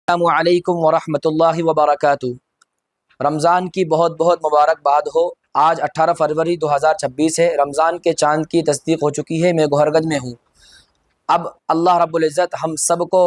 السلام علیکم ورحمۃ اللہ وبرکاتہ۔ رمضان کی بہت بہت مبارکباد ہو۔ آج 18 فروری 2026 ہے۔ رمضان کے چاند کی تصدیق ہو چکی ہے۔ میں گوہرگنج میں ہوں۔ اب اللہ رب العزت ہم سب کو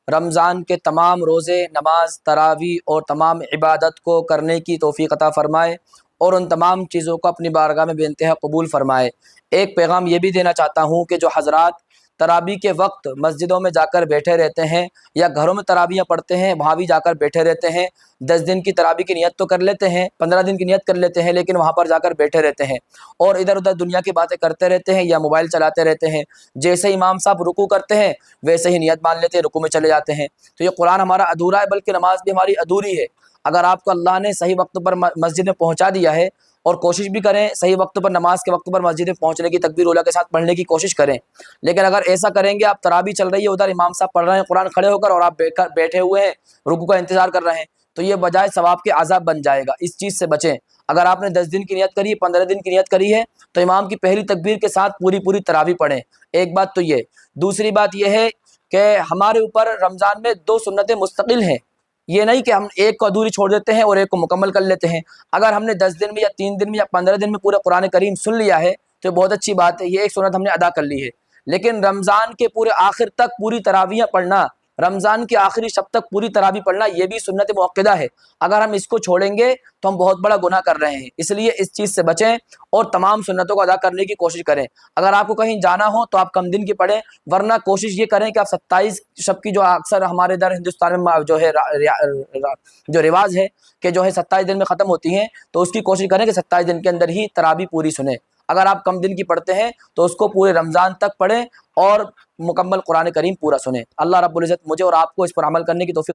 رمضان کے تمام روزے، نماز، تراویح اور تمام عبادت کو کرنے کی توفیق عطا فرمائے اور ان تمام چیزوں کو اپنی بارگاہ میں بے انتہا قبول فرمائے۔ ایک پیغام یہ بھی دینا چاہتا ہوں کہ جو حضرات تراویح کے وقت مسجدوں میں جا کر بیٹھے رہتے ہیں یا گھروں میں تراویحیں پڑھتے ہیں، وہاں بھی جا کر بیٹھے رہتے ہیں، 10 دن کی تراویح کی نیت تو کر لیتے ہیں، 15 دن کی نیت کر لیتے ہیں، لیکن وہاں پر جا کر بیٹھے رہتے ہیں اور ادھر ادھر دنیا کی باتیں کرتے رہتے ہیں یا موبائل چلاتے رہتے ہیں۔ جیسے امام صاحب رکوع کرتے ہیں ویسے ہی نیت مان لیتے ہیں، رکوع میں چلے جاتے ہیں۔ تو یہ قرآن ہمارا ادھورا ہے، بلکہ نماز بھی ہماری ادھوری ہے۔ اگر آپ کو اللہ نے صحیح وقت پر مسجد میں پہنچا دیا ہے، اور کوشش بھی کریں صحیح وقت پر، نماز کے وقت پر مسجد میں پہنچنے کی، تکبیر اولیٰ کے ساتھ پڑھنے کی کوشش کریں۔ لیکن اگر ایسا کریں گے، آپ تراویح چل رہی ہے، ادھر امام صاحب پڑھ رہے ہیں قرآن کھڑے ہو کر اور آپ بیٹھے ہوئے ہیں رکوع کا انتظار کر رہے ہیں، تو یہ بجائے ثواب کے عذاب بن جائے گا۔ اس چیز سے بچیں۔ اگر آپ نے 10 دن کی نیت کری ہے، 15 دن کی نیت کری ہے، تو امام کی پہلی تکبیر کے ساتھ پوری تراویح پڑھیں۔ ایک بات تو یہ۔ دوسری بات یہ ہے کہ ہمارے اوپر رمضان میں 2 سنتیں مستقل ہیں۔ یہ نہیں کہ ہم ایک کو ادھوری چھوڑ دیتے ہیں اور ایک کو مکمل کر لیتے ہیں۔ اگر ہم نے 10 دن میں یا 3 دن میں یا 15 دن میں پورے قرآن کریم سن لیا ہے تو یہ بہت اچھی بات ہے، یہ ایک سنت ہم نے ادا کر لی ہے۔ لیکن رمضان کے پورے آخر تک پوری تراویحیں پڑھنا، رمضان کی آخری شب تک پوری تراویح پڑھنا، یہ بھی سنت مؤکدہ ہے۔ اگر ہم اس کو چھوڑیں گے تو ہم بہت بڑا گناہ کر رہے ہیں۔ اس لیے اس چیز سے بچیں اور تمام سنتوں کو ادا کرنے کی کوشش کریں۔ اگر آپ کو کہیں جانا ہو تو آپ کم دن کی پڑھیں، ورنہ کوشش یہ کریں کہ آپ 27 شب کی، جو اکثر ہمارے ادھر ہندوستان میں جو ہے جو رواج ہے کہ جو ہے 27 دن میں ختم ہوتی ہیں، تو اس کی کوشش کریں کہ 27 دن کے اندر ہی تراویح پوری سنیں۔ اگر آپ کم دن کی پڑھتے ہیں تو اس کو پورے رمضان تک پڑھیں اور مکمل قرآن کریم پورا سنیں۔ اللہ رب العزت مجھے اور آپ کو اس پر عمل کرنے کی توفیق